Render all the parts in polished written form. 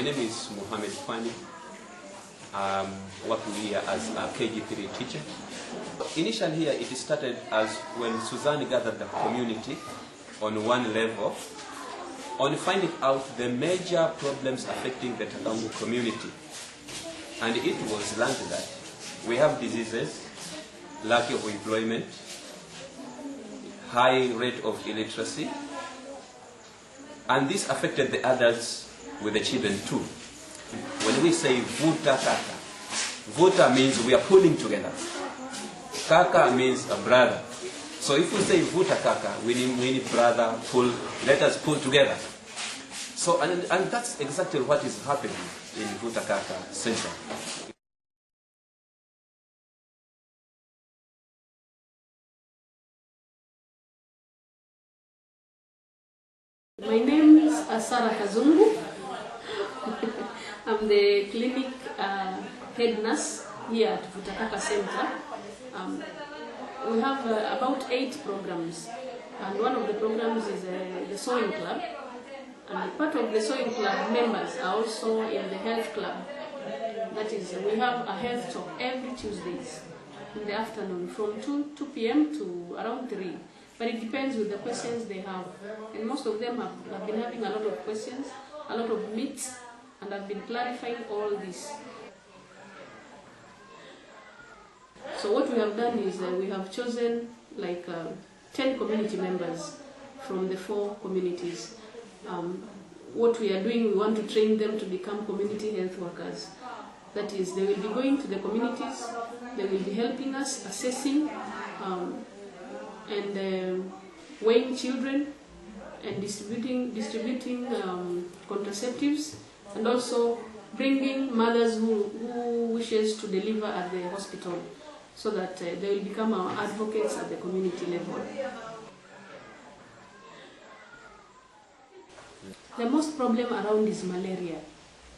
My name is Mohammed Fani. I'm working here as a KG3 teacher. Initially here it started as when Suzanne gathered the community on one level on finding out the major problems affecting the Takaungu community. And it was learned that we have diseases, lack of employment, high rate of illiteracy, and this affected the adults with the children too. When we say Vutakaka, Vuta means we are pulling together. Kaka means a brother. So if we say Vutakaka, we need brother, pull, let us pull together. So, and that's exactly what is happening in Vutakaka Center. My name is Takaungu. I'm the clinic head nurse here at Vutakaka Center. We have about 8 programs, and one of the programs is the sewing club. And part of the sewing club members are also in the health club. That is, we have a health talk every Tuesdays in the afternoon from 2 p.m. to around 3. But it depends with the questions they have. And most of them have been having a lot of questions, a lot of myths, and I've been clarifying all this. So what we have done is we have chosen like 10 community members from the 4 communities. What we are doing, we want to train them to become community health workers. That is, they will be going to the communities, they will be helping us assessing and weighing children and distributing contraceptives, and also bringing mothers who wishes to deliver at the hospital, so that they will become our advocates at the community level. The most problem around is malaria.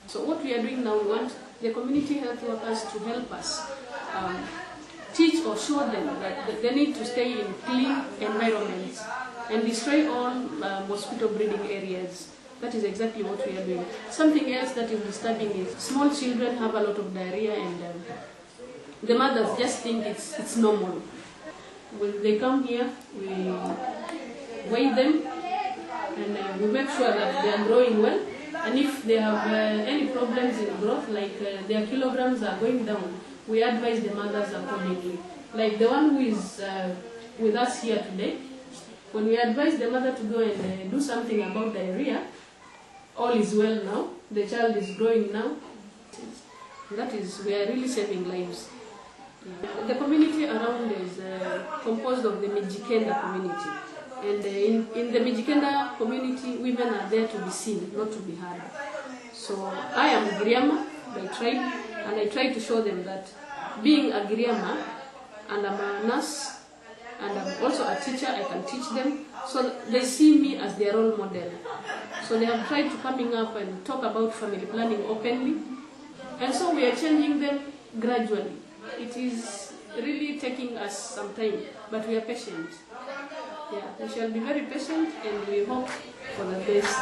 So what we are doing now, we want the community health workers to help us teach or show them that they need to stay in clean environments and destroy all mosquito breeding areas. That is exactly what we are doing. Something else that is disturbing is small children have a lot of diarrhea, and the mothers just think it's normal. When they come here, we weigh them, and we make sure that they are growing well. And if they have any problems in growth, like their kilograms are going down, we advise the mothers accordingly. Like the one who is with us here today, when we advise the mother to go and do something about diarrhea, all is well now, the child is growing now. That is, we are really saving lives. Yeah. The community around is composed of the Mijikenda community. And in the Mijikenda community, women are there to be seen, not to be heard. So I am Giriama by tribe, and I try to show them that being a Giriama, and I'm a nurse, and I'm also a teacher, I can teach them, so they see me as their role model. So they have tried to coming up and talk about family planning openly, and so we are changing them gradually. It is really taking us some time, but we are patient. Yeah, we shall be very patient, and we hope for the best.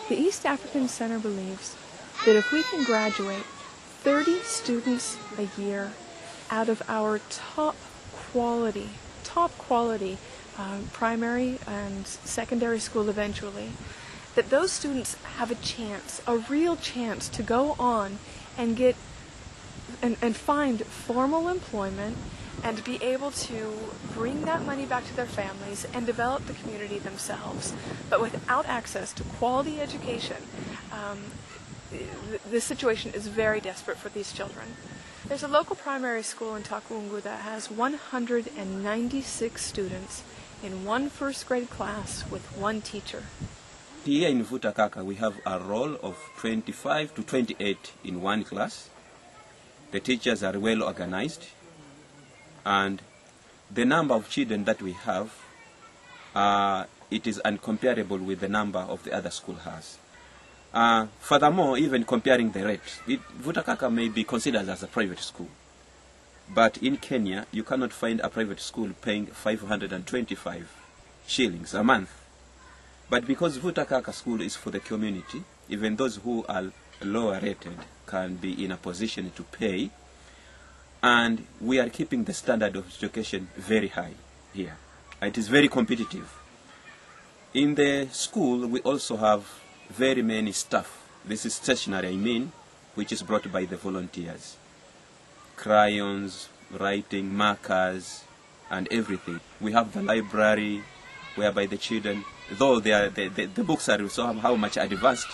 The East African Center believes that if we can graduate 30 students a year out of our top quality primary and secondary school eventually, that those students have a chance, a real chance, to go on and get and find formal employment and be able to bring that money back to their families and develop the community themselves. But without access to quality education, the situation is very desperate for these children. There's a local primary school in Takaungu that has 196 students in one first grade class with one teacher. Here in Vutakaka, we have a roll of 25 to 28 in one class. The teachers are well organized, and the number of children that we have, it is uncomparable with the number of the other school has. Furthermore, even comparing the rate, Vutakaka may be considered as a private school. But in Kenya, you cannot find a private school paying 525 shillings a month. But because Vutakaka school is for the community, even those who are lower rated can be in a position to pay. And we are keeping the standard of education very high here. It is very competitive. In the school, we also have very many staff. This is stationery, I mean, which is brought by the volunteers. Crayons, writing, markers, and everything. We have the library, whereby the children, though the books are somehow much advanced,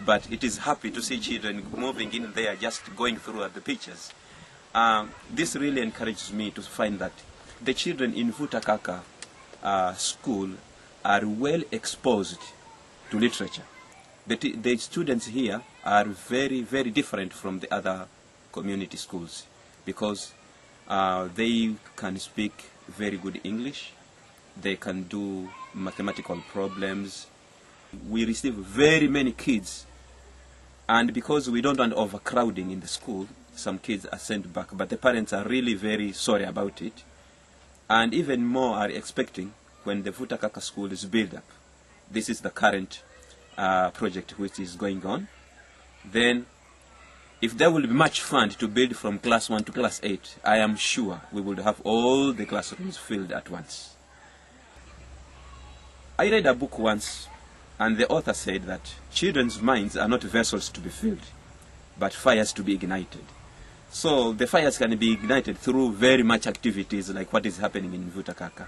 but it is happy to see children moving in there, just going through the pictures. This really encourages me to find that the children in Vutakaka school are well exposed to literature. The students here are very, very different from the other community schools because they can speak very good English. They can do mathematical problems. We receive very many kids, and because we don't want overcrowding in the school, some kids are sent back, but the parents are really very sorry about it, and even more are expecting when the Vutakaka school is built up. This is the current project which is going on. Then if there will be much fund to build from class 1 to class 8, I am sure we will have all the classrooms filled at once. I read a book once, and the author said that children's minds are not vessels to be filled, but fires to be ignited. So the fires can be ignited through very much activities like what is happening in Vutakaka.